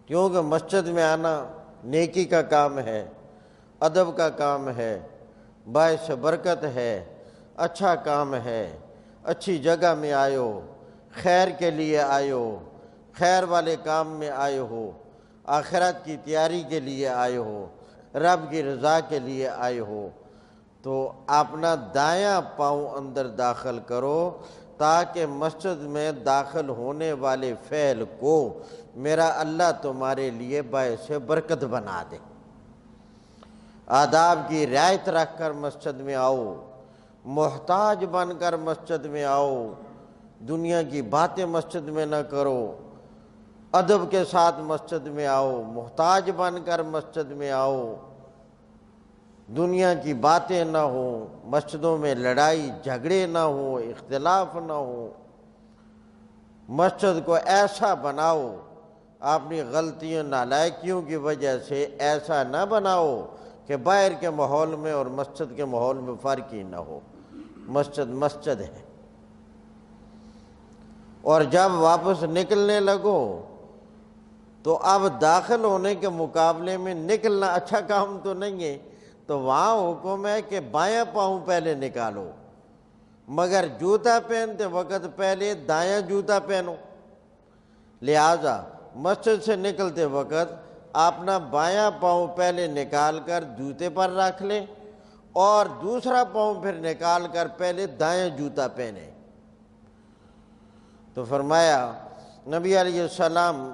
کیونکہ مسجد میں آنا نیکی کا کام ہے، ادب کا کام ہے، باعث برکت ہے، اچھا کام ہے، اچھی جگہ میں آئے ہو، خیر کے لیے آئے ہو، خیر والے کام میں آئے ہو، آخرت کی تیاری کے لیے آئے ہو، رب کی رضا کے لیے آئے ہو، تو اپنا دایاں پاؤں اندر داخل کرو تاکہ مسجد میں داخل ہونے والے فعل کو میرا اللہ تمہارے لیے باعث برکت بنا دے۔ آداب کی رعایت رکھ کر مسجد میں آؤ، محتاج بن کر مسجد میں آؤ، دنیا کی باتیں مسجد میں نہ کرو، ادب کے ساتھ مسجد میں آؤ، محتاج بن کر مسجد میں آؤ، دنیا کی باتیں نہ ہوں، مسجدوں میں لڑائی جھگڑے نہ ہوں، اختلاف نہ ہوں۔ مسجد کو ایسا بناؤ، اپنی غلطیوں نالائکیوں کی وجہ سے ایسا نہ بناؤ کہ باہر کے ماحول میں اور مسجد کے ماحول میں فرق ہی نہ ہو۔ مسجد مسجد ہے، اور جب واپس نکلنے لگو تو اب داخل ہونے کے مقابلے میں نکلنا اچھا کام تو نہیں ہے، تو وہاں حکم ہے کہ بایاں پاؤں پہلے نکالو، مگر جوتا پہنتے وقت پہلے دایاں جوتا پہنو۔ لہذا مسجد سے نکلتے وقت اپنا بایاں پاؤں پہلے نکال کر جوتے پر رکھ لیں، اور دوسرا پاؤں پھر نکال کر پہلے دایاں جوتا پہنے۔ تو فرمایا نبی علیہ السلام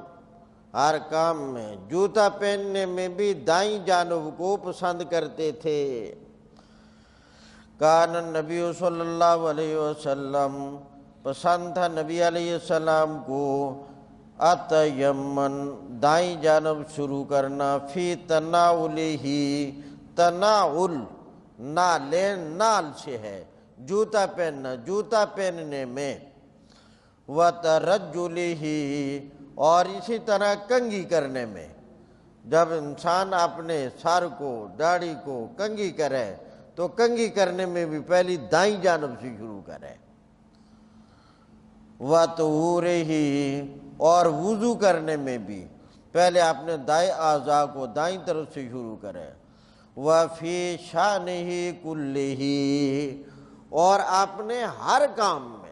ہر کام میں، جوتا پہننے میں بھی دائیں جانب کو پسند کرتے تھے۔ کان النبی صلی اللہ علیہ وسلم، پسند تھا نبی علیہ السلام کو، اتیمن، دائیں جانب شروع کرنا، فی تناولہ، تناول نالین، نال سے ہے، جوتا پہننا، جوتا پہننے میں، وترجلہ، اور اسی طرح کنگھی کرنے میں۔ جب انسان اپنے سر کو، داڑھی کو کنگھی کرے تو کنگھی کرنے میں بھی پہلی دائیں جانب سے شروع کرے۔ وطہورہ، اور وضو کرنے میں بھی پہلے اپنے دائیں اعضاء کو دائیں طرف سے شروع کرے۔ وفی شانہ کلہ، اور اپنے ہر کام میں،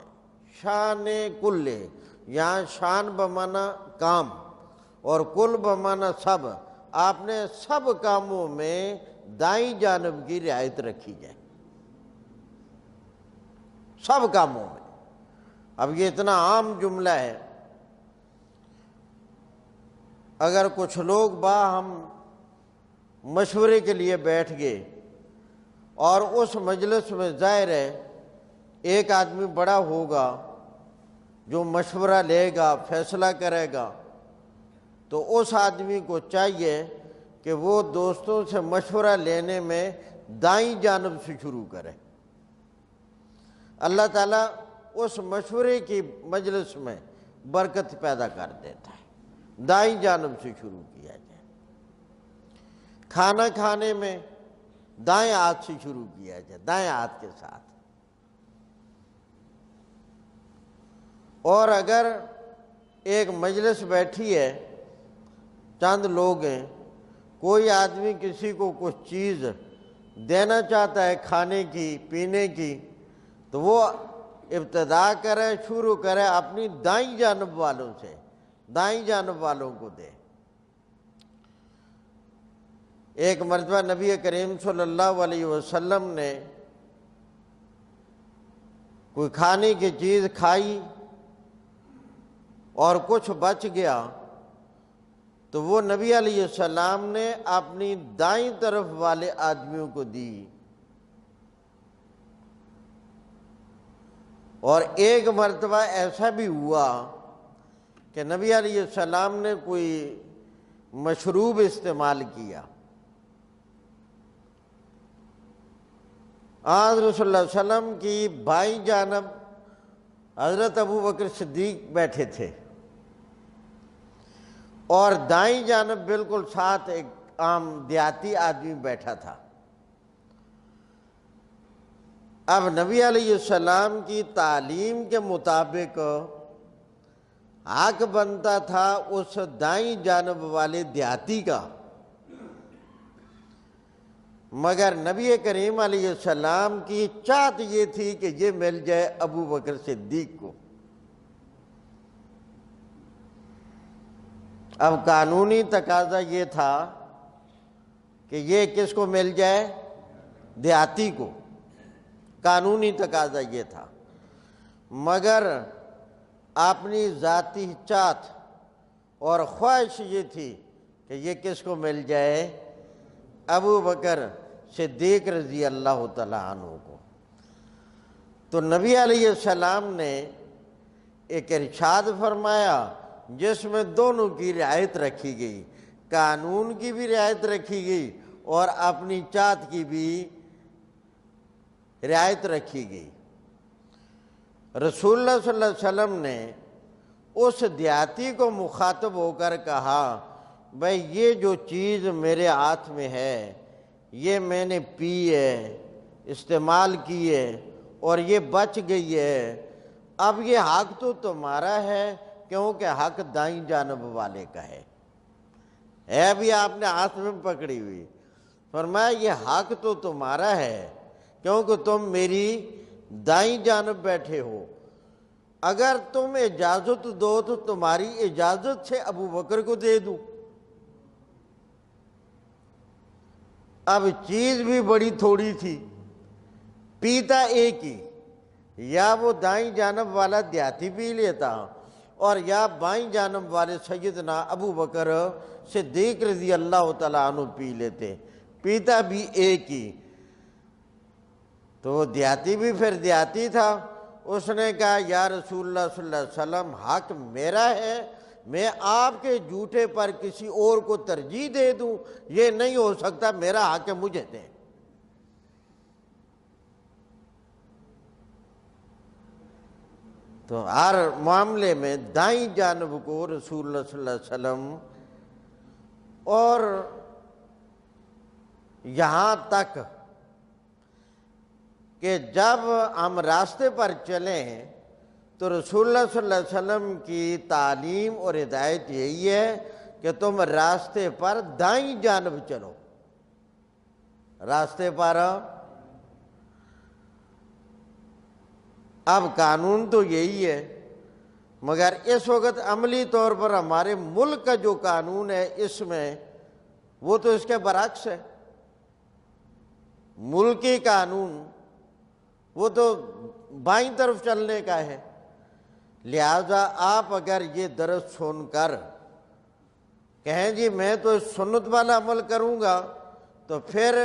شان کلہ، یہاں شان بمانا کام اور کل بمانا سب، آپ نے سب کاموں میں دائیں جانب کی رعایت رکھی جائے، سب کاموں میں۔ اب یہ اتنا عام جملہ ہے، اگر کچھ لوگ باہم مشورے کے لیے بیٹھ گئے اور اس مجلس میں ظاہر ہے ایک آدمی بڑا ہوگا جو مشورہ لے گا، فیصلہ کرے گا، تو اس آدمی کو چاہیے کہ وہ دوستوں سے مشورہ لینے میں دائیں جانب سے شروع کرے۔ اللہ تعالیٰ اس مشورے کی مجلس میں برکت پیدا کر دیتا ہے۔ دائیں جانب سے شروع کیا جائے، کھانا کھانے میں دائیں ہاتھ سے شروع کیا جائے، دائیں ہاتھ کے ساتھ۔ اور اگر ایک مجلس بیٹھی ہے، چند لوگ ہیں، کوئی آدمی کسی کو کچھ چیز دینا چاہتا ہے کھانے کی، پینے کی، تو وہ ابتدا کرے، شروع کرے اپنی دائیں جانب والوں سے، دائیں جانب والوں کو دے۔ ایک مرتبہ نبی کریم صلی اللہ علیہ وسلم نے کوئی کھانے کی چیز کھائی اور کچھ بچ گیا، تو وہ نبی علیہ السلام نے اپنی دائیں طرف والے آدمیوں کو دی۔ اور ایک مرتبہ ایسا بھی ہوا کہ نبی علیہ السلام نے کوئی مشروب استعمال کیا، آن رسول اللہ علیہ وسلم کی بائیں جانب حضرت ابو بکر صدیق بیٹھے تھے، اور دائیں جانب بالکل ساتھ ایک عام دیہاتی آدمی بیٹھا تھا۔ اب نبی علیہ السلام کی تعلیم کے مطابق حق بنتا تھا اس دائیں جانب والے دیہاتی کا، مگر نبی کریم علیہ السلام کی چاہت یہ تھی کہ یہ مل جائے ابو بکر صدیق کو۔ اب قانونی تقاضا یہ تھا کہ یہ کس کو مل جائے؟ دیہاتی کو، قانونی تقاضا یہ تھا، مگر اپنی ذاتی چاہت اور خواہش یہ تھی کہ یہ کس کو مل جائے؟ ابو بکر صدیق رضی اللہ تعالیٰ عنہ کو۔ تو نبی علیہ السلام نے ایک ارشاد فرمایا جس میں دونوں کی رعایت رکھی گئی، قانون کی بھی رعایت رکھی گئی اور اپنی چاہت کی بھی رعایت رکھی گئی۔ رسول اللہ صلی اللہ علیہ وسلم نے اس دیہاتی کو مخاطب ہو کر کہا، بھائی یہ جو چیز میرے ہاتھ میں ہے یہ میں نے پی ہے، استعمال کی ہے اور یہ بچ گئی ہے، اب یہ حق تو تمہارا ہے کیونکہ حق دائیں جانب والے کا ہے ابھی آپ نے ہاتھ میں پکڑی ہوئی۔ فرمایا یہ حق تو تمہارا ہے کیونکہ تم میری دائیں جانب بیٹھے ہو، اگر تم اجازت دو تو تمہاری اجازت سے ابو بکر کو دے دوں۔ اب چیز بھی بڑی تھوڑی تھی، پیتا ایک ہی، یا وہ دائیں جانب والا دیہاتی پی لیتا اور یا بائیں جانب والے سیدنا ابو بکر صدیق رضی اللہ تعالیٰ عنہ پی لیتے، پیتا بھی ایک ہی۔ تو وہ دیہاتی بھی پھر دیہاتی تھا، اس نے کہا یا رسول اللہ صلی اللہ علیہ وسلم حق میرا ہے، میں آپ کے جھوٹے پر کسی اور کو ترجیح دے دوں، یہ نہیں ہو سکتا، میرا حق ہے مجھے دیں۔ تو ہر معاملے میں دائیں جانب کو رسول اللہ صلی اللہ علیہ وسلم، اور یہاں تک کہ جب ہم راستے پر چلیں تو رسول اللہ صلی اللہ علیہ وسلم کی تعلیم اور ہدایت یہی ہے کہ تم راستے پر دائیں جانب چلو، راستے پر۔ اب قانون تو یہی ہے، مگر اس وقت عملی طور پر ہمارے ملک کا جو قانون ہے اس میں وہ تو اس کے برعکس ہے۔ ملکی قانون وہ تو بائیں طرف چلنے کا ہے، لہذا آپ اگر یہ درس سن کر کہیں جی میں تو سنت والا عمل کروں گا، تو پھر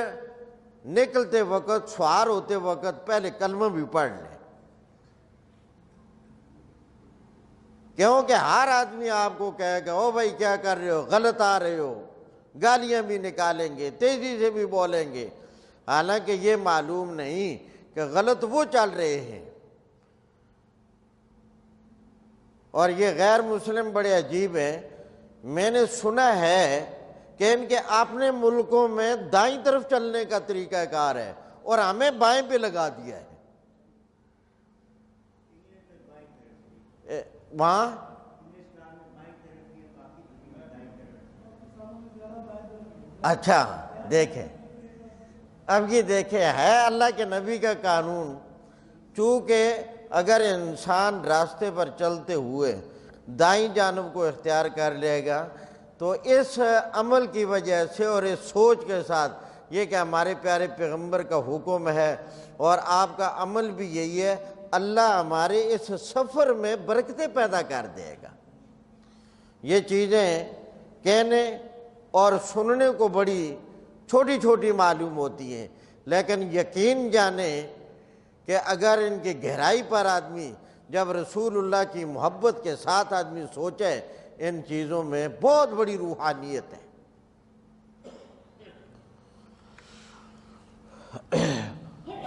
نکلتے وقت، سوار ہوتے وقت پہلے کلمہ بھی پڑھ لیں، کیونکہ ہر آدمی آپ کو کہے گا او بھائی کیا کر رہے ہو، غلط آ رہے ہو، گالیاں بھی نکالیں گے، تیزی سے بھی بولیں گے، حالانکہ یہ معلوم نہیں کہ غلط وہ چل رہے ہیں۔ اور یہ غیر مسلم بڑے عجیب ہیں، میں نے سنا ہے کہ ان کے اپنے ملکوں میں دائیں طرف چلنے کا طریقہ کار ہے اور ہمیں بائیں پہ لگا دیا ہے۔ وہاں اچھا دیکھیں، اب یہ دیکھیں ہے اللہ کے نبی کا قانون، چونکہ اگر انسان راستے پر چلتے ہوئے دائیں جانب کو اختیار کر لے گا تو اس عمل کی وجہ سے اور اس سوچ کے ساتھ یہ کہ ہمارے پیارے پیغمبر کا حکم ہے اور آپ کا عمل بھی یہی ہے، اللہ ہمارے اس سفر میں برکتیں پیدا کر دے گا۔ یہ چیزیں کہنے اور سننے کو بڑی چھوٹی چھوٹی معلوم ہوتی ہیں، لیکن یقین جانیں کہ اگر ان کی گہرائی پر آدمی جب رسول اللہ کی محبت کے ساتھ آدمی سوچے، ان چیزوں میں بہت بڑی روحانیت ہے۔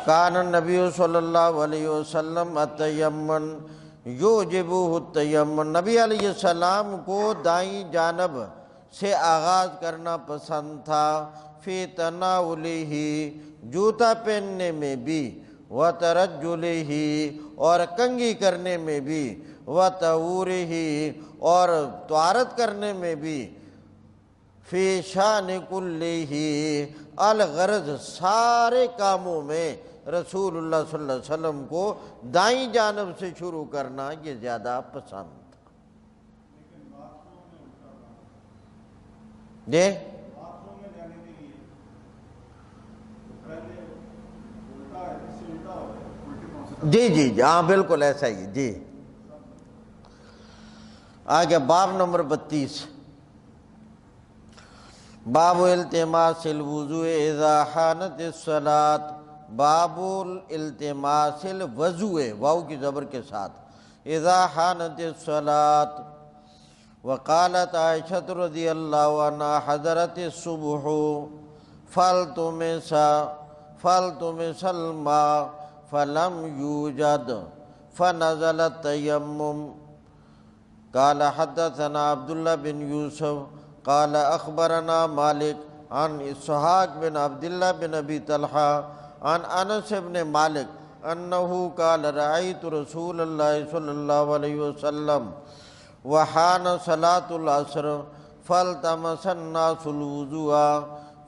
کان النبی صلی اللہ علیہ وسلم التیمن یوجبہ التیمن، نبی علیہ السلام کو دائیں جانب سے آغاز کرنا پسند تھا، فی تناولہ، جوتا پہننے میں بھی، وترجلہ، اور کنگھی کرنے میں بھی، وطہورہ، اور طہارت کرنے میں بھی، فی شان کلہ، الغرض سارے کاموں میں رسول اللہ صلی اللہ علیہ وسلم کو دائیں جانب سے شروع کرنا یہ زیادہ پسند تھا۔ جی جی جی جی ہاں بالکل ایسا ہی جی۔ آگے باب نمبر 32، باب التماس الوضوء اذا حانت الصلاۃ، باب التماس الوضوء، واو کی زبر کے ساتھ، اذا حانت الصلاۃ۔ وقالت عائشہ رضی اللہ عنہا حضرت الصبح فالتمس الماء فلم یوجد فنزل التیمم۔ قال حدثنا عبداللہ بن یوسف قال اخبرنا مالک عن اسحاق بن عبداللہ بن ابی طلحہ عن انس بن مالک انہو قال رأیت رسول اللہ صلی اللہ علیہ وسلم وحان صلاة العصر فالتمس الناس الوضوء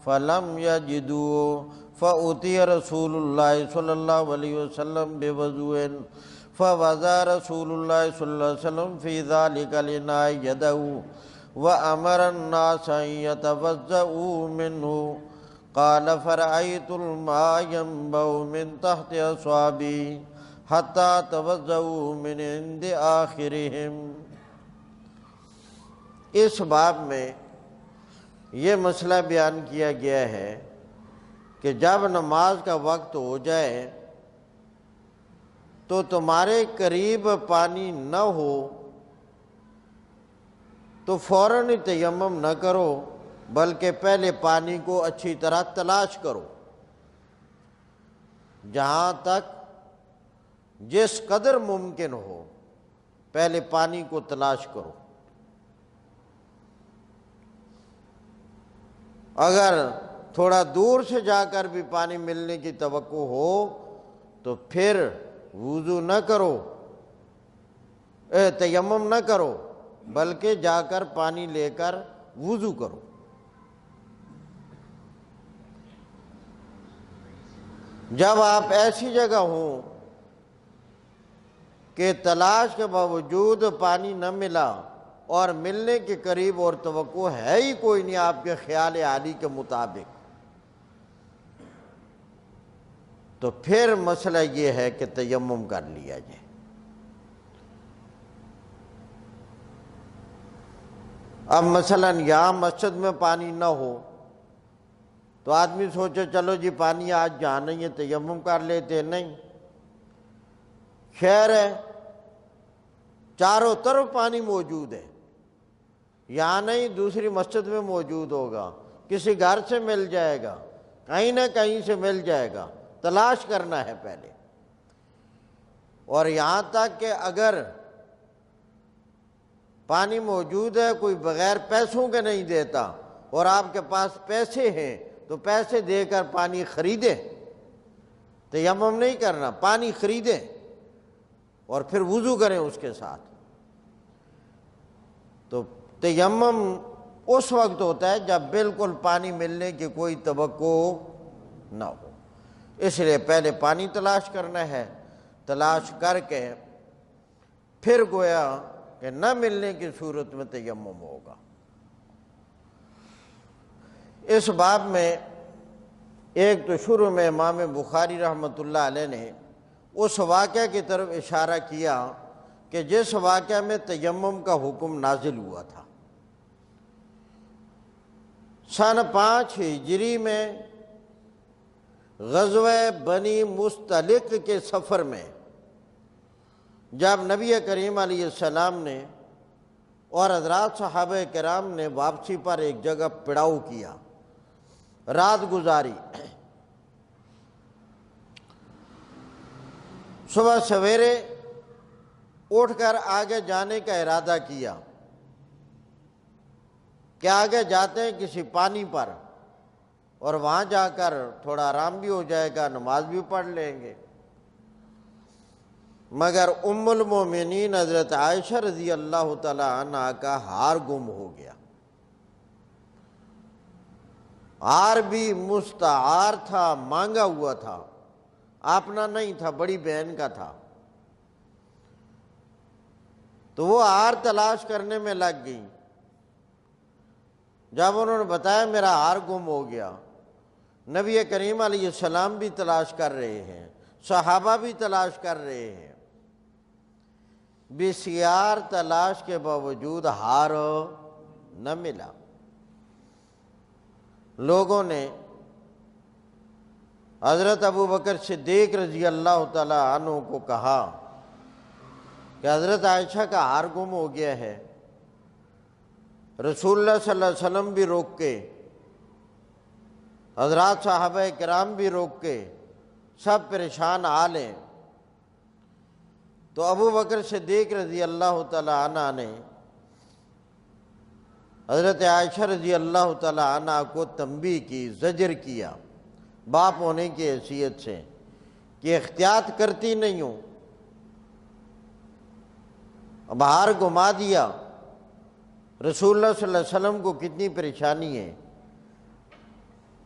فلم یجدوا فأتی رسول اللہ صلی اللہ علیہ وسلم بوضوء فوضع رسول اللہ صلی اللہ علیہ وسلم فی ذلک الاناء یدہ وأمر الناس أن يتوضؤوا منه قال فرأيت الماء ينبع من تحت أصابعي حتى توضؤوا من عند آخرهم۔ اس باب میں یہ مسئلہ بیان کیا گیا ہے کہ جب نماز کا وقت ہو جائے تو تمہارے قریب پانی نہ ہو تو فوراً تیمم نہ کرو، بلکہ پہلے پانی کو اچھی طرح تلاش کرو، جہاں تک جس قدر ممکن ہو پہلے پانی کو تلاش کرو۔ اگر تھوڑا دور سے جا کر بھی پانی ملنے کی توقع ہو تو پھر وضو نہ کرو، تیمم نہ کرو، بلکہ جا کر پانی لے کر وضو کرو۔ جب آپ ایسی جگہ ہوں کہ تلاش کے باوجود پانی نہ ملا اور ملنے کے قریب اور توقع ہے ہی کوئی نہیں آپ کے خیال عالی کے مطابق، تو پھر مسئلہ یہ ہے کہ تیمم کر لیا جائے۔ اب مثلا یہاں مسجد میں پانی نہ ہو تو آدمی سوچے چلو جی پانی آج جہاں نہیں ہے تیمم کر لیتے، نہیں، خیر ہے چاروں طرف پانی موجود ہے، یہاں نہیں دوسری مسجد میں موجود ہوگا، کسی گھر سے مل جائے گا، کہیں نہ کہیں سے مل جائے گا، تلاش کرنا ہے پہلے۔ اور یہاں تک کہ اگر پانی موجود ہے، کوئی بغیر پیسوں کے نہیں دیتا اور آپ کے پاس پیسے ہیں تو پیسے دے کر پانی خریدیں، تیمم نہیں کرنا، پانی خریدیں اور پھر وضو کریں اس کے ساتھ۔ تو تیمم اس وقت ہوتا ہے جب بالکل پانی ملنے کی کوئی توقع نہ ہو، اس لیے پہلے پانی تلاش کرنا ہے، تلاش کر کے پھر گویا کہ نہ ملنے کی صورت میں تیمم ہوگا۔ اس باب میں ایک تو شروع میں امام بخاری رحمۃ اللہ علیہ نے اس واقعہ کی طرف اشارہ کیا کہ جس واقعہ میں تیمم کا حکم نازل ہوا تھا۔ سن 5 ہجری میں غزوہ بنی مستلق کے سفر میں جب نبی کریم علیہ السلام نے اور حضرات صحابہ کرام نے واپسی پر ایک جگہ پڑاؤ کیا، رات گزاری، صبح سویرے اٹھ کر آگے جانے کا ارادہ کیا کہ آگے جاتے ہیں کسی پانی پر اور وہاں جا کر تھوڑا آرام بھی ہو جائے گا، نماز بھی پڑھ لیں گے۔ مگر ام المومنین حضرت عائشہ رضی اللہ تعالی عنہ کا ہار گم ہو گیا۔ ہار بھی مستعار تھا، مانگا ہوا تھا، اپنا نہیں تھا، بڑی بہن کا تھا۔ تو وہ ہار تلاش کرنے میں لگ گئی۔ جب انہوں نے بتایا میرا ہار گم ہو گیا، نبی کریم علیہ السلام بھی تلاش کر رہے ہیں، صحابہ بھی تلاش کر رہے ہیں، بسیار تلاش کے باوجود ہار نہ ملا۔ لوگوں نے حضرت ابو بکر صدیق رضی اللہ تعالی عنہ کو کہا کہ حضرت عائشہ کا ہار گم ہو گیا ہے۔ رسول اللہ صلی اللہ علیہ وسلم بھی روک کے، حضرات صحابہ کرام بھی روک کے، سب پریشان حال ہیں۔ تو ابو بکر صدیق رضی اللہ تعالی عنہ نے حضرت عائشہ رضی اللہ تعالی عنہ کو تنبیہ کی، زجر کیا، باپ ہونے کی حیثیت سے، کہ احتیاط کرتی نہیں ہوں، اب ہار گما دیا، رسول اللہ صلی اللہ علیہ وسلم کو کتنی پریشانی ہے،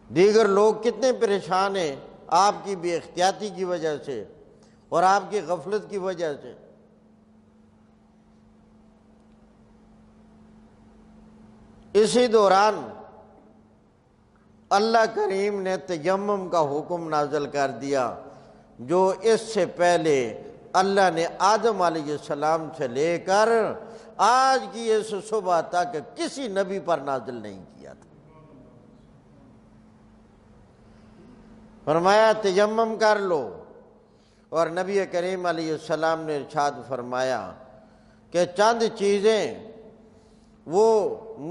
دیگر لوگ کتنے پریشان ہیں آپ کی بے احتیاطی کی وجہ سے اور آپ کی غفلت کی وجہ سے۔ اسی دوران اللہ کریم نے تیمم کا حکم نازل کر دیا، جو اس سے پہلے اللہ نے آدم علیہ السلام سے لے کر آج کی اس صبح تک کسی نبی پر نازل نہیں کیا تھا۔ فرمایا تیمم کر لو، اور نبی کریم علیہ السلام نے ارشاد فرمایا کہ چند چیزیں وہ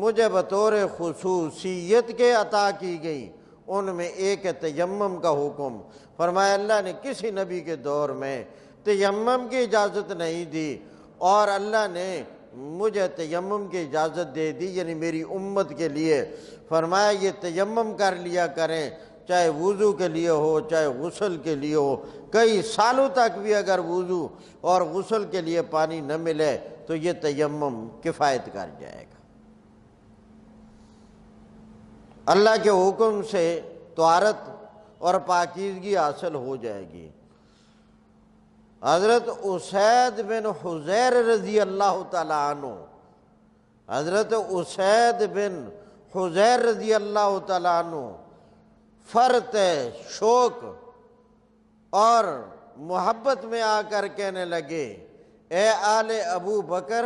مجھے بطور خصوصیت کے عطا کی گئی، ان میں ایک ہے تیمم کا حکم۔ فرمایا اللہ نے کسی نبی کے دور میں تیمم کی اجازت نہیں دی، اور اللہ نے مجھے تیمم کی اجازت دے دی، یعنی میری امت کے لیے۔ فرمایا یہ تیمم کر لیا کریں، چاہے وضو کے لیے ہو چاہے غسل کے لیے ہو، کئی سالوں تک بھی اگر وضو اور غسل کے لیے پانی نہ ملے تو یہ تیمم کفایت کر جائے گا۔ اللہ کے حکم سے طہارت اور پاکیزگی حاصل ہو جائے گی۔ حضرت اسید بن حضیر رضی اللہ تعالیٰ عنہ، حضرت اسید بن حضیر رضی اللہ تعالیٰ عنہ فرط شوق اور محبت میں آ کر کہنے لگے، اے آل ابو بکر،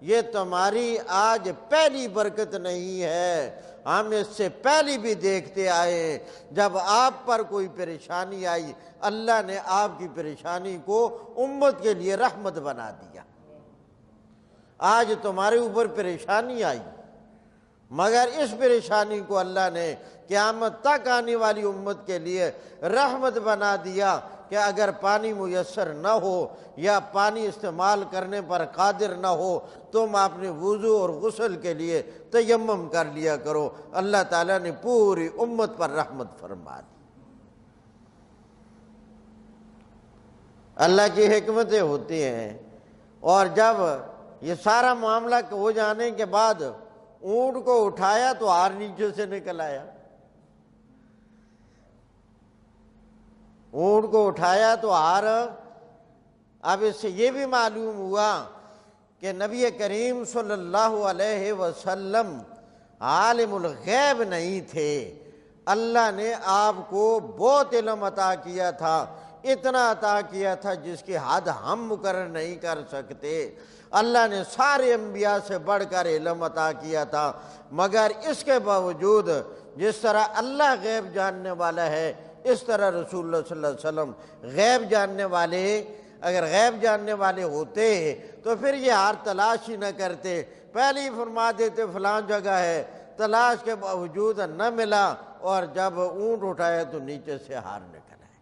یہ تمہاری آج پہلی برکت نہیں ہے، ہم اس سے پہلی بھی دیکھتے آئے ہیں۔ جب آپ پر کوئی پریشانی آئی، اللہ نے آپ کی پریشانی کو امت کے لیے رحمت بنا دیا۔ آج تمہارے اوپر پریشانی آئی، مگر اس پریشانی کو اللہ نے قیامت تک آنے والی امت کے لیے رحمت بنا دیا کہ اگر پانی میسر نہ ہو یا پانی استعمال کرنے پر قادر نہ ہو، تم اپنے وضو اور غسل کے لیے تیمم کر لیا کرو۔ اللہ تعالیٰ نے پوری امت پر رحمت فرما دی۔ اللہ کی حکمتیں ہوتی ہیں۔ اور جب یہ سارا معاملہ ہو جانے کے بعد اونٹ کو اٹھایا تو ہار نیچے سے نکل آیا۔ اونٹ کو اٹھایا تو ہار، اب اس سے یہ بھی معلوم ہوا کہ نبی کریم صلی اللہ علیہ وسلم عالم الغیب نہیں تھے۔ اللہ نے آپ کو بہت علم عطا کیا تھا، اتنا عطا کیا تھا جس کی حد ہم مقرر نہیں کر سکتے۔ اللہ نے سارے انبیاء سے بڑھ کر علم عطا کیا تھا، مگر اس کے باوجود جس طرح اللہ غیب جاننے والا ہے، اس طرح رسول اللہ صلی اللہ علیہ وسلم غیب جاننے والے، اگر غیب جاننے والے ہوتے تو پھر یہ ہار تلاش ہی نہ کرتے، پہلے ہی فرما دیتے فلاں جگہ ہے، تلاش کے باوجود نہ ملا، اور جب اونٹ اٹھایا تو نیچے سے ہار نکل آئے۔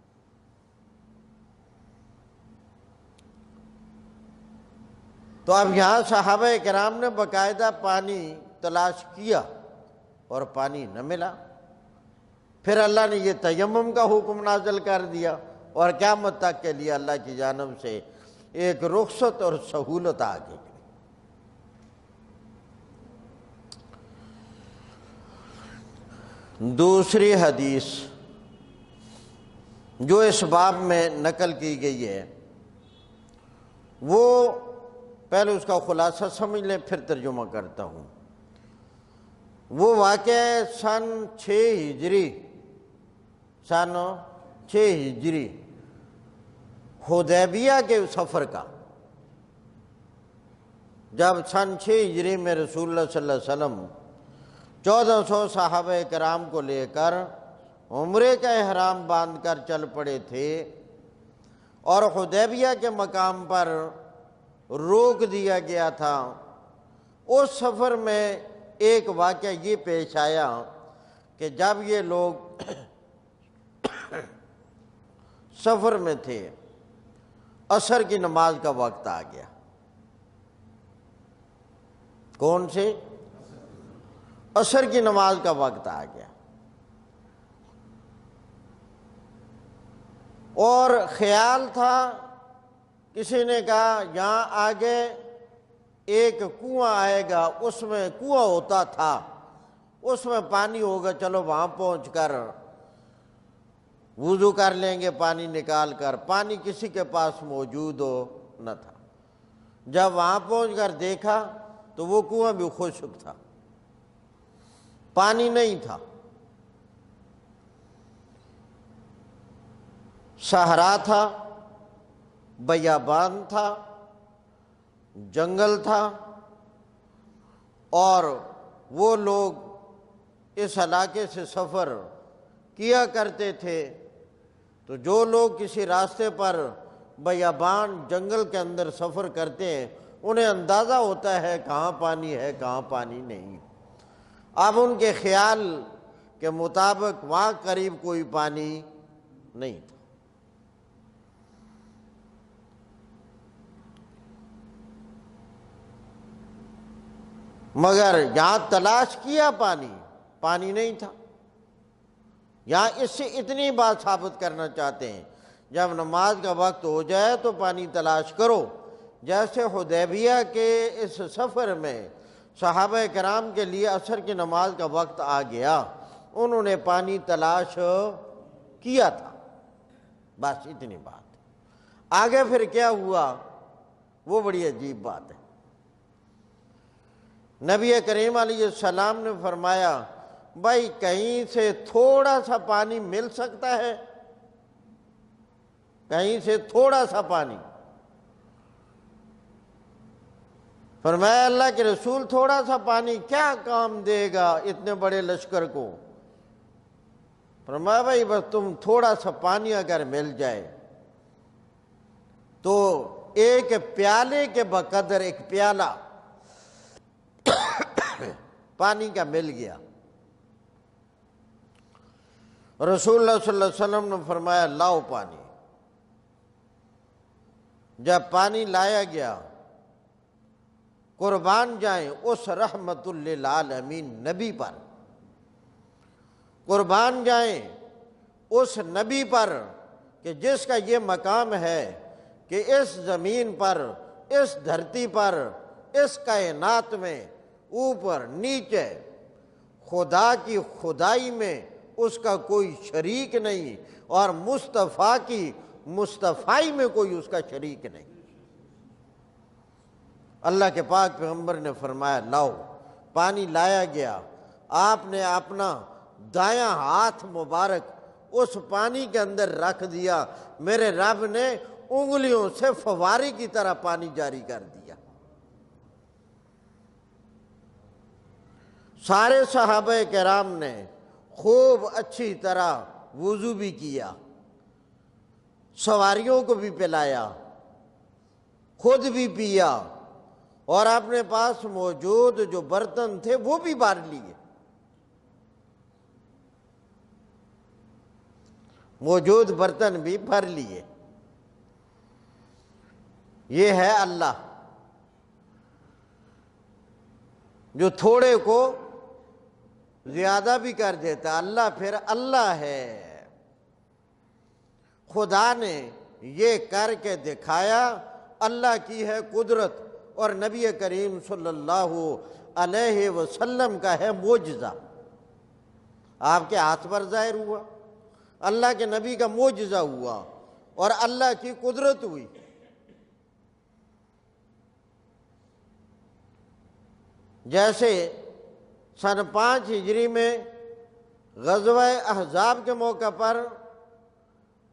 تو اب یہاں صحابہ کرام نے باقاعدہ پانی تلاش کیا اور پانی نہ ملا، پھر اللہ نے یہ تیمم کا حکم نازل کر دیا، اور قیامت تک کے لیے اللہ کی جانب سے ایک رخصت اور سہولت آ گئی۔ دوسری حدیث جو اس باب میں نقل کی گئی ہے وہ پہلے اس کا خلاصہ سمجھ لیں، پھر ترجمہ کرتا ہوں۔ وہ واقعہ سن 6 ہجری حدیبیہ کے سفر کا، جب سن 6 ہجری میں رسول اللہ صلی اللہ علیہ وسلم 1400 صحابہ کرام کو لے کر عمرے کا احرام باندھ کر چل پڑے تھے، اور حدیبیہ کے مقام پر روک دیا گیا تھا۔ اس سفر میں ایک واقعہ یہ پیش آیا کہ جب یہ لوگ سفر میں تھے، عصر کی نماز کا وقت آ گیا۔ کون سے؟ عصر کی نماز کا وقت آ گیا، اور خیال تھا، کسی نے کہا یہاں آگے ایک کنواں آئے گا، اس میں کنواں ہوتا تھا، اس میں پانی ہوگا، چلو وہاں پہنچ کر وضو کر لیں گے پانی نکال کر۔ پانی کسی کے پاس موجود نہ تھا۔ جب وہاں پہنچ کر دیکھا تو وہ کنواں بھی خشک تھا، پانی نہیں تھا، صحرا تھا، بیابان تھا، جنگل تھا، اور وہ لوگ اس علاقے سے سفر کیا کرتے تھے، تو جو لوگ کسی راستے پر بیابان جنگل کے اندر سفر کرتے ہیں انہیں اندازہ ہوتا ہے کہاں پانی ہے کہاں پانی نہیں۔ اب ان کے خیال کے مطابق وہاں قریب کوئی پانی نہیں تھا۔ مگر یہاں تلاش کیا پانی نہیں تھا۔ یہاں اس سے اتنی بات ثابت کرنا چاہتے ہیں، جب نماز کا وقت ہو جائے تو پانی تلاش کرو۔ جیسے حدیبیہ کے اس سفر میں صحابہ کرام کے لیے عصر کی نماز کا وقت آ گیا، انہوں نے پانی تلاش کیا تھا، بس اتنی بات۔ آگے پھر کیا ہوا وہ بڑی عجیب بات ہے۔ نبی کریم علیہ السلام نے فرمایا بھائی کہیں سے تھوڑا سا پانی مل سکتا ہے؟ کہیں سے تھوڑا سا پانی؟ فرمایا اللہ کے رسول تھوڑا سا پانی کیا کام دے گا اتنے بڑے لشکر کو؟ فرمایا بھائی بس تم تھوڑا سا پانی اگر مل جائے تو ایک پیالے کے بقدر ایک پیالہ پانی کا مل گیا۔ رسول اللہ صلی اللہ علیہ وسلم نے فرمایا لاؤ پانی۔ جب پانی لایا گیا، قربان جائیں اس رحمت للعالمین نبی پر، قربان جائیں اس نبی پر کہ جس کا یہ مقام ہے کہ اس زمین پر، اس دھرتی پر، اس کائنات میں اوپر نیچے خدا کی خدائی میں اس کا کوئی شریک نہیں، اور مصطفیٰ کی مصطفائی میں کوئی اس کا شریک نہیں۔ اللہ کے پاک پیغمبر نے فرمایا لاؤ، پانی لایا گیا۔ آپ نے اپنا دایاں ہاتھ مبارک اس پانی کے اندر رکھ دیا، میرے رب نے انگلیوں سے فوارے کی طرح پانی جاری کر دیا۔ سارے صحابہ کرام نے خوب اچھی طرح وضو بھی کیا، سواریوں کو بھی پلایا، خود بھی پیا، اور اپنے پاس موجود جو برتن تھے وہ بھی بھر لیے۔ موجود برتن بھی بھر لیے۔ یہ ہے اللہ جو تھوڑے کو زیادہ بھی کر دیتا۔ اللہ پھر اللہ ہے۔ خدا نے یہ کر کے دکھایا، اللہ کی ہے قدرت اور نبی کریم صلی اللہ علیہ وسلم کا ہے معجزہ۔ آپ کے ہاتھ پر ظاہر ہوا، اللہ کے نبی کا معجزہ ہوا اور اللہ کی قدرت ہوئی۔ جیسے سن 5 ہجری میں غزوہ احزاب کے موقع پر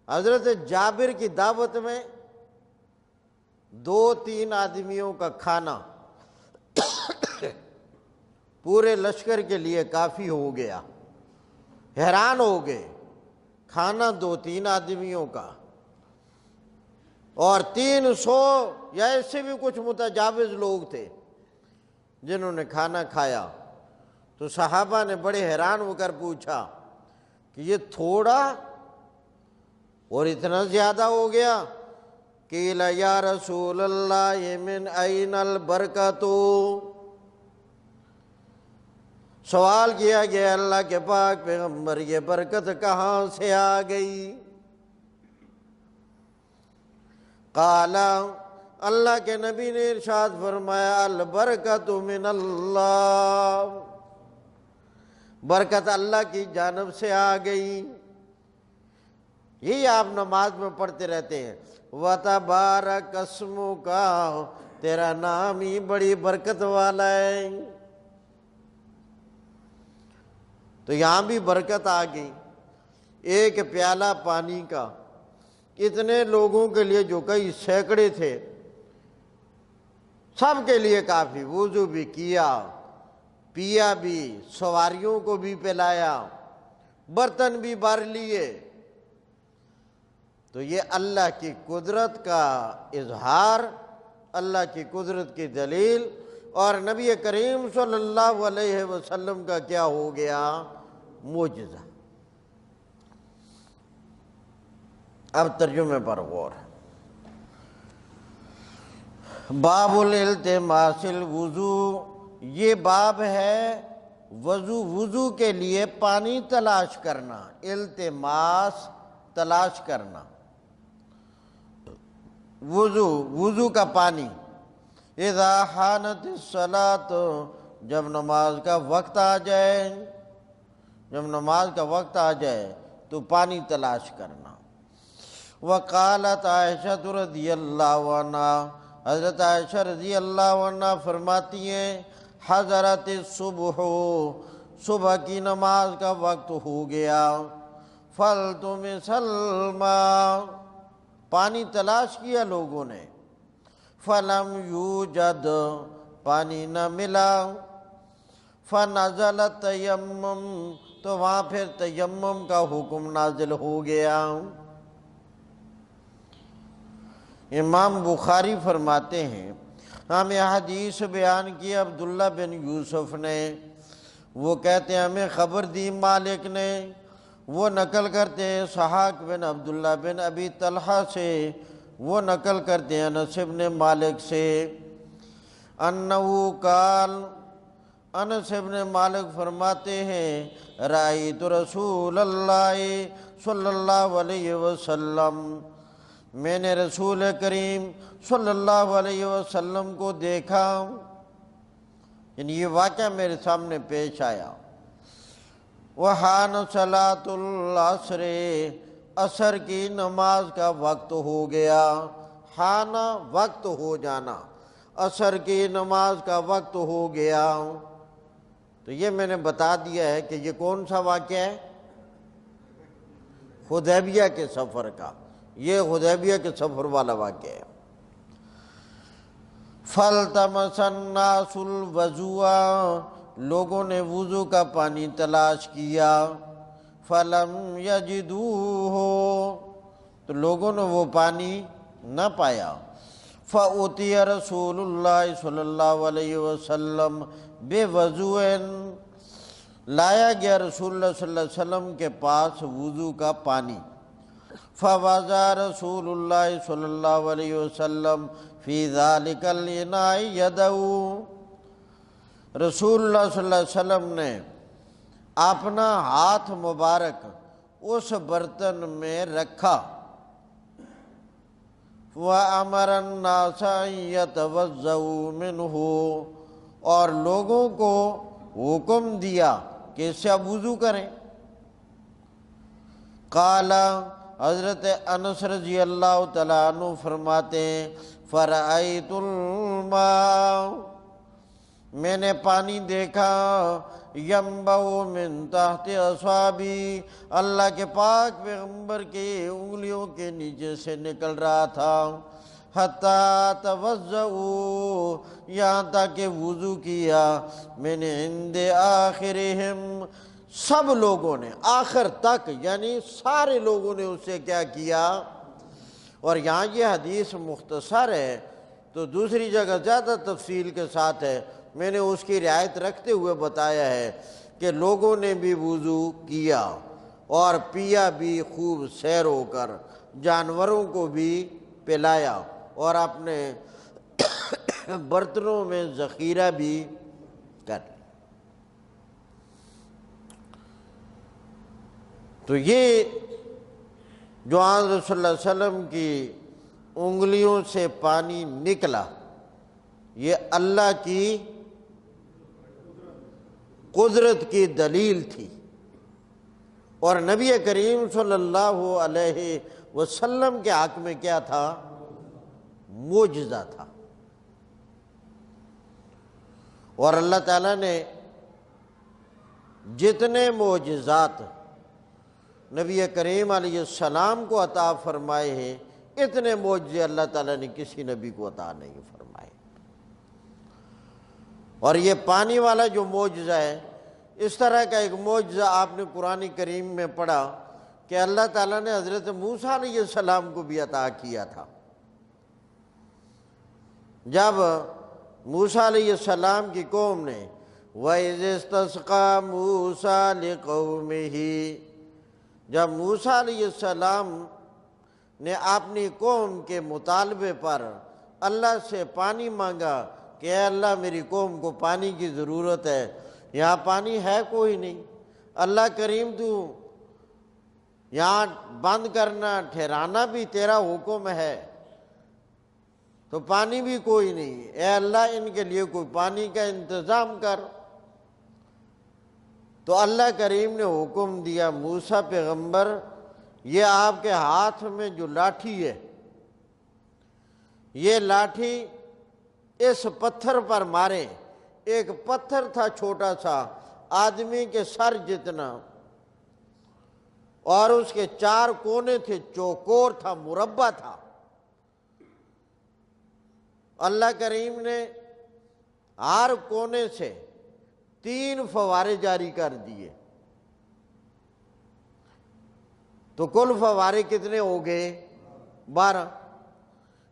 حضرت جابر کی دعوت میں 2-3 آدمیوں کا کھانا پورے لشکر کے لیے کافی ہو گیا، حیران ہو گئے، کھانا 2-3 آدمیوں کا، اور 300 یا ایسے بھی کچھ متجاوز لوگ تھے جنہوں نے کھانا کھایا۔ تو صحابہ نے بڑے حیران ہو کر پوچھا کہ یہ تھوڑا اور اتنا زیادہ ہو گیا؟ قیل یا رسول اللہ من این البرکۃ، سوال کیا گیا اللہ کے پاک پیغمبر یہ برکت کہاں سے آ گئی؟ قال، اللہ کے نبی نے ارشاد فرمایا البرکۃ من اللہ، برکت اللہ کی جانب سے آ گئی۔ یہی آپ نماز میں پڑھتے رہتے ہیں، وَتَبَارَكَ اسْمُكَ، تیرا نام ہی بڑی برکت والا ہے۔ تو یہاں بھی برکت آ گئی، ایک پیالہ پانی کا اتنے لوگوں کے لیے جو کئی سینکڑے تھے، سب کے لیے کافی، وضو بھی کیا، پیا بھی، سواریوں کو بھی پلایا، برتن بھی بھر لیے۔ تو یہ اللہ کی قدرت کا اظہار، اللہ کی قدرت کی دلیل، اور نبی کریم صلی اللہ علیہ وسلم کا کیا ہو گیا؟ معجزہ۔ اب ترجمے پر غور۔ باب الالتماس الوضو، یہ باب ہے وضو کے لیے پانی تلاش کرنا، التماس تلاش کرنا، وضو کا پانی۔ اذا حانت الصلاۃ، جب نماز کا وقت آ جائے، جب نماز کا وقت آ جائے تو پانی تلاش کرنا۔ وقالت عائشہ رضی اللہ عنہا، حضرت عائشہ رضی اللہ عنہ فرماتی ہیں حضرت الصبح، صبح کی نماز کا وقت ہو گیا، فالتمس الماء، پانی تلاش کیا لوگوں نے، فلم یوجد، پانی نہ ملا، فنزل التیمم، تو وہاں پھر تیمم کا حکم نازل ہو گیا۔ امام بخاری فرماتے ہیں ہمیں حدیث بیان کی عبداللہ بن یوسف نے، وہ کہتے ہیں ہمیں خبر دی مالک نے، وہ نقل کرتے ہیں اسحاق بن عبداللہ بن ابی طلحہ سے، وہ نقل کرتے ہیں انس بن مالک سے، انہو قال، انس بن مالک فرماتے ہیں رأیت رسول اللہ صلی اللہ علیہ وسلم، میں نے رسول کریم صلی اللہ علیہ وسلم کو دیکھا، یعنی یہ واقعہ میرے سامنے پیش آیا۔ وحان صلاۃ العصر، عصر کی نماز کا وقت ہو گیا، حانا وقت ہو جانا، عصر کی نماز کا وقت ہو گیا۔ تو یہ میں نے بتا دیا ہے کہ یہ کون سا واقعہ ہے؟ حدیبیہ کے سفر کا، یہ حدیبیہ کے سفر والا واقعہ ہے۔ فَالْتَمَسَ النَّاسُ الْوُضُوءَ، لوگوں نے وضو کا پانی تلاش کیا، فَلَمْ يَجِدُوهُ، تو لوگوں نے وہ پانی نہ پایا، فَأُتِيَ رَسُولُ اللَّهِ صلی اللہ علیہ وسلم بِوَضُوءٍ، لایا گیا رسول اللہ صلی اللہ علیہ وسلم کے پاس وضو کا پانی، فَوَضَعَ رَسُولُ اللَّهِ صلی اللہ علیہ وسلم فِي ذَلِكَ الْإِنَاءِ يَدَهُ، رسول اللہ صلی اللہ علیہ وسلم نے اپنا ہاتھ مبارک اس برتن میں رکھا، وَأَمَرَ النَّاسَ أَن يَتَوَضَّؤُوا مِنْهُ، اور لوگوں کو حکم دیا کہ اس سے اب وضو کریں۔ قال، حضرت انس رضی اللہ تعالیٰ عنہ فرماتے ہیں فَرَأَيْتُ الْمَاءَ، میں نے پانی دیکھا يَنبَعُ مِن تحت اصابعی، اللہ کے پاک پیغمبر کی انگلیوں کے نیچے سے نکل رہا تھا، حَتَّى تَوَضَّؤُوا، یہاں تک کہ وضو کیا، مِنْ عِنْدِ آخِرِهِمْ، سب لوگوں نے آخر تک، یعنی سارے لوگوں نے اس سے کیا کیا۔ اور یہاں یہ حدیث مختصر ہے تو دوسری جگہ زیادہ تفصیل کے ساتھ ہے، میں نے اس کی رعایت رکھتے ہوئے بتایا ہے کہ لوگوں نے بھی وضو کیا اور پیا بھی خوب سیر ہو کر، جانوروں کو بھی پلایا اور اپنے برتنوں میں ذخیرہ بھی کر لیا۔ تو یہ جو آن رسول اللہ علیہ وسلم کی انگلیوں سے پانی نکلا، یہ اللہ کی قدرت کی دلیل تھی، اور نبی کریم صلی اللہ علیہ وسلم کے حق میں کیا تھا؟ معجزہ تھا۔ اور اللہ تعالیٰ نے جتنے معجزات نبی کریم علیہ السلام کو عطا فرمائے ہیں، اتنے معجزے اللہ تعالیٰ نے کسی نبی کو عطا نہیں فرمائے۔ اور یہ پانی والا جو معجزہ ہے، اس طرح کا ایک معجزہ آپ نے قرآن کریم میں پڑھا کہ اللہ تعالیٰ نے حضرت موسیٰ علیہ السلام کو بھی عطا کیا تھا۔ جب موسیٰ علیہ السلام کی قوم نے وَإِذِ اسْتَسْقَىٰ مُوسَىٰ لِقَوْمِهِ، جب موسیٰ علیہ السلام نے اپنی قوم کے مطالبے پر اللہ سے پانی مانگا کہ اے اللہ میری قوم کو پانی کی ضرورت ہے، یہاں پانی ہے کوئی نہیں، اللہ کریم تو یہاں بند کرنا ٹھہرانا بھی تیرا حکم ہے، تو پانی بھی کوئی نہیں، اے اللہ ان کے لیے کوئی پانی کا انتظام کر۔ تو اللہ کریم نے حکم دیا موسیٰ پیغمبر، یہ آپ کے ہاتھ میں جو لاٹھی ہے، یہ لاٹھی اس پتھر پر مارے۔ ایک پتھر تھا چھوٹا سا، آدمی کے سر جتنا، اور اس کے 4 کونے تھے، چوکور تھا، مربع تھا۔ اللہ کریم نے ہر کونے سے 3 فوارے جاری کر دیے، تو کل فوارے کتنے ہو گئے؟ 12،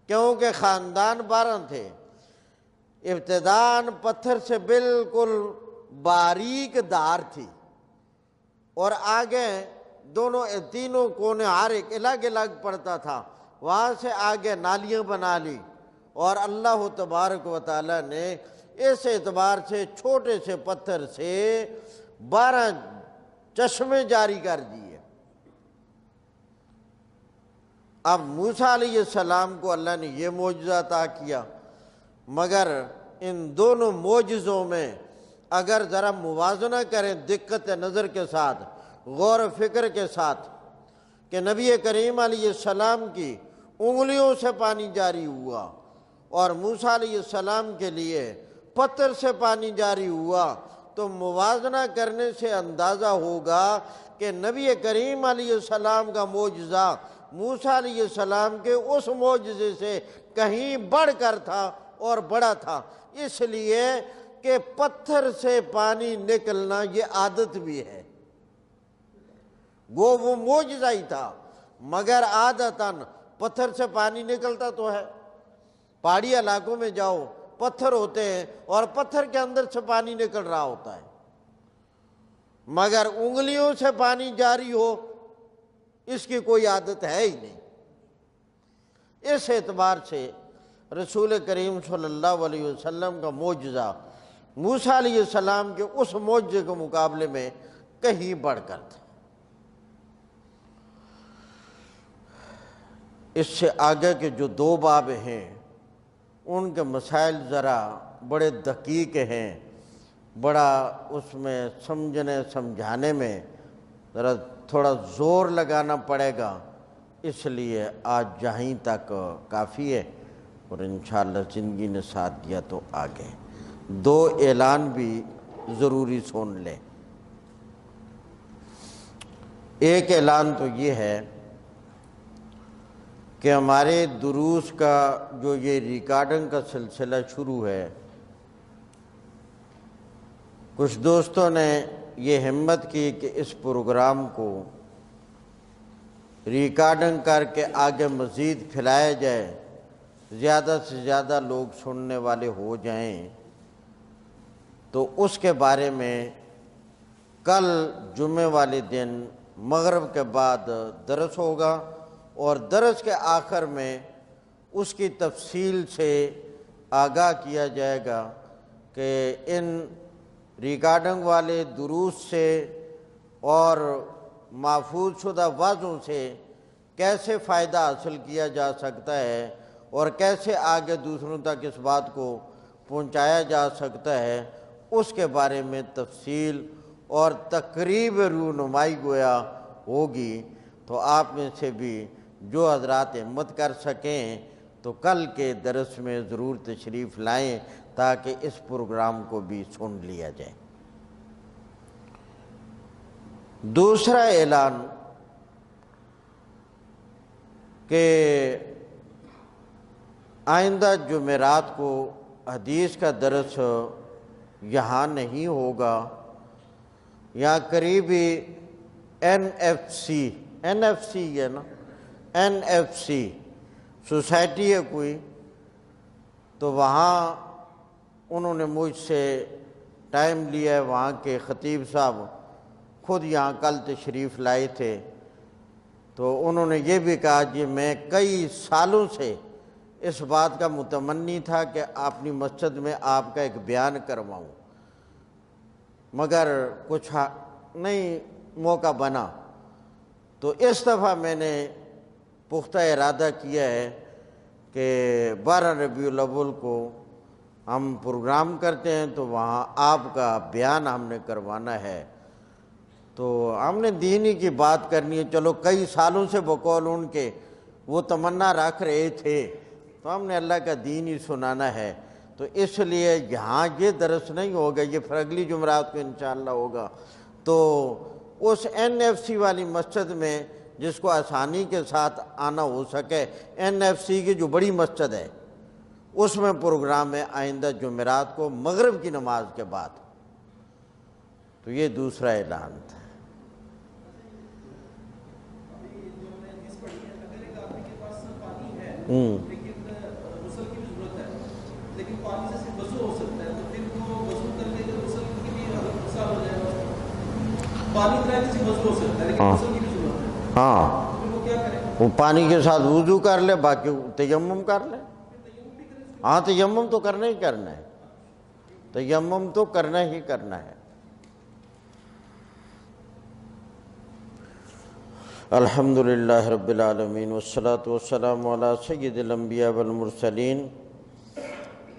کیونکہ خاندان 12 تھے۔ ابتداءً پتھر سے بالکل باریک دھار تھی، اور آگے تینوں کونے ہر ایک الگ الگ پڑتا تھا، وہاں سے آگے نالیاں بنا لی، اور اللہ تبارک و تعالیٰ نے اس اعتبار سے چھوٹے سے پتھر سے 12 چشمے جاری کر دیے۔ اب موسیٰ علیہ السلام کو اللہ نے یہ معجزہ عطا کیا، مگر ان دونوں معجزوں میں اگر ذرا موازنہ کریں دقت نظر کے ساتھ، غور و فکر کے ساتھ، کہ نبی کریم علیہ السلام کی انگلیوں سے پانی جاری ہوا اور موسیٰ علیہ السلام کے لیے پتھر سے پانی جاری ہوا، تو موازنہ کرنے سے اندازہ ہوگا کہ نبی کریم علیہ السلام کا معجزہ موسیٰ علیہ السلام کے اس معجزے سے کہیں بڑھ کر تھا اور بڑا تھا، اس لیے کہ پتھر سے پانی نکلنا یہ عادت بھی ہے۔ وہ معجزہ ہی تھا، مگر عادتاً پتھر سے پانی نکلتا تو ہے۔ پہاڑی علاقوں میں جاؤ، پتھر ہوتے ہیں اور پتھر کے اندر سے پانی نکل رہا ہوتا ہے، مگر انگلیوں سے پانی جاری ہو اس کی کوئی عادت ہے ہی نہیں۔ اس اعتبار سے رسول کریم صلی اللہ علیہ وسلم کا معجزہ موسیٰ علیہ السلام کے اس معجزے کے مقابلے میں کہیں بڑھ کر تھا۔ اس سے آگے کے جو 2 باب ہیں ان کے مسائل ذرا بڑے دقیق ہیں، بڑا اس میں سمجھنے سمجھانے میں ذرا تھوڑا زور لگانا پڑے گا، اس لیے آج جہیں تک کافی ہے، اور انشاءاللہ زندگی نے ساتھ دیا تو آگے 2 اعلان بھی ضروری سن لیں۔ ایک اعلان تو یہ ہے کہ ہمارے دروس کا جو یہ ریکارڈنگ کا سلسلہ شروع ہے، کچھ دوستوں نے یہ ہمت کی کہ اس پروگرام کو ریکارڈنگ کر کے آگے مزید پھیلایا جائے، زیادہ سے زیادہ لوگ سننے والے ہو جائیں، تو اس کے بارے میں کل جمعے والے دن مغرب کے بعد درس ہوگا، اور درس کے آخر میں اس کی تفصیل سے آگاہ کیا جائے گا کہ ان ریکارڈنگ والے دروس سے اور محفوظ شدہ وعظوں سے کیسے فائدہ حاصل کیا جا سکتا ہے، اور کیسے آگے دوسروں تک اس بات کو پہنچایا جا سکتا ہے، اس کے بارے میں تفصیل اور تقریب رونمائی گویا ہوگی۔ تو آپ میں سے بھی جو حضرات ہمت کر سکیں تو کل کے درس میں ضرور تشریف لائیں تاکہ اس پروگرام کو بھی سن لیا جائے۔ دوسرا اعلان کہ آئندہ جمعرات کو حدیث کا درس یہاں نہیں ہوگا، یہاں قریبی این ایف سی ہے نا، این ایف سی سوسائٹی ہے کوئی، تو وہاں انہوں نے مجھ سے ٹائم لیا ہے، وہاں کے خطیب صاحب خود یہاں کل تشریف لائے تھے، تو انہوں نے یہ بھی کہا کہ میں کئی سالوں سے اس بات کا متمنی تھا کہ اپنی مسجد میں آپ کا ایک بیان کرواؤں، مگر کچھ نہیں موقع بنا، تو اس دفعہ میں نے پختہ ارادہ کیا ہے کہ 12 ربیع الاول کو ہم پروگرام کرتے ہیں تو وہاں آپ کا بیان ہم نے کروانا ہے۔ تو ہم نے دینی کی بات کرنی ہے، چلو کئی سالوں سے بقول ان کے وہ تمنا رکھ رہے تھے، تو ہم نے اللہ کا دین ہی سنانا ہے، تو اس لیے یہاں یہ درس نہیں ہوگا، یہ پھر اگلی جمعرات کو انشاءاللہ ہوگا۔ تو اس این ایف سی والی مسجد میں جس کو آسانی کے ساتھ آنا ہو سکے، این ایف سی کی جو بڑی مسجد ہے اس میں پروگرام ہے آئندہ جمعرات کو مغرب کی نماز کے بعد۔ تو یہ دوسرا اعلان تھا۔ ہاں، وہ پانی کے ساتھ وضو کر لے، باقی تیمم کر لے۔ ہاں، تیمم تو کرنا ہی کرنا ہے، تیمم تو کرنا ہی کرنا ہے۔ الحمدللہ رب العالمین والصلاة والسلام علی سید الانبیاء والمرسلین۔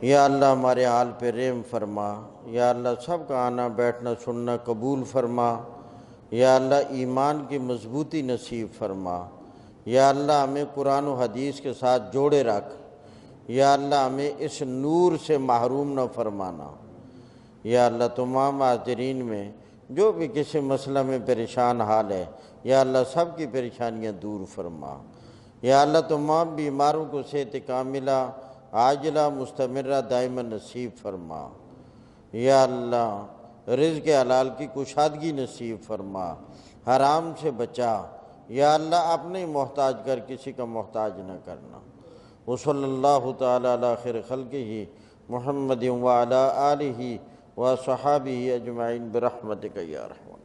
یا اللہ ہمارے حال پہ رحم فرما، یا اللہ سب کا آنا بیٹھنا سننا قبول فرما، یا اللہ ایمان کی مضبوطی نصیب فرما، یا اللہ ہمیں قرآن و حدیث کے ساتھ جوڑے رکھ، یا اللہ ہمیں اس نور سے محروم نہ فرمانا۔ یا اللہ تمام حاضرین میں جو بھی کسی مسئلہ میں پریشان حال ہے، یا اللہ سب کی پریشانیاں دور فرما۔ یا اللہ تمام بیماروں کو صحت کاملہ عاجلہ مستمرہ دائمہ نصیب فرما۔ یا اللہ رزق حلال کی کشادگی نصیب فرما، حرام سے بچا، یا اللہ اپنے محتاج کر کسی کا محتاج نہ کرنا۔ وصلی اللہ تعالی علی خیر خلقہ محمد وعلی آلہ وصحابہ اجمعین برحمتک یا رحمن۔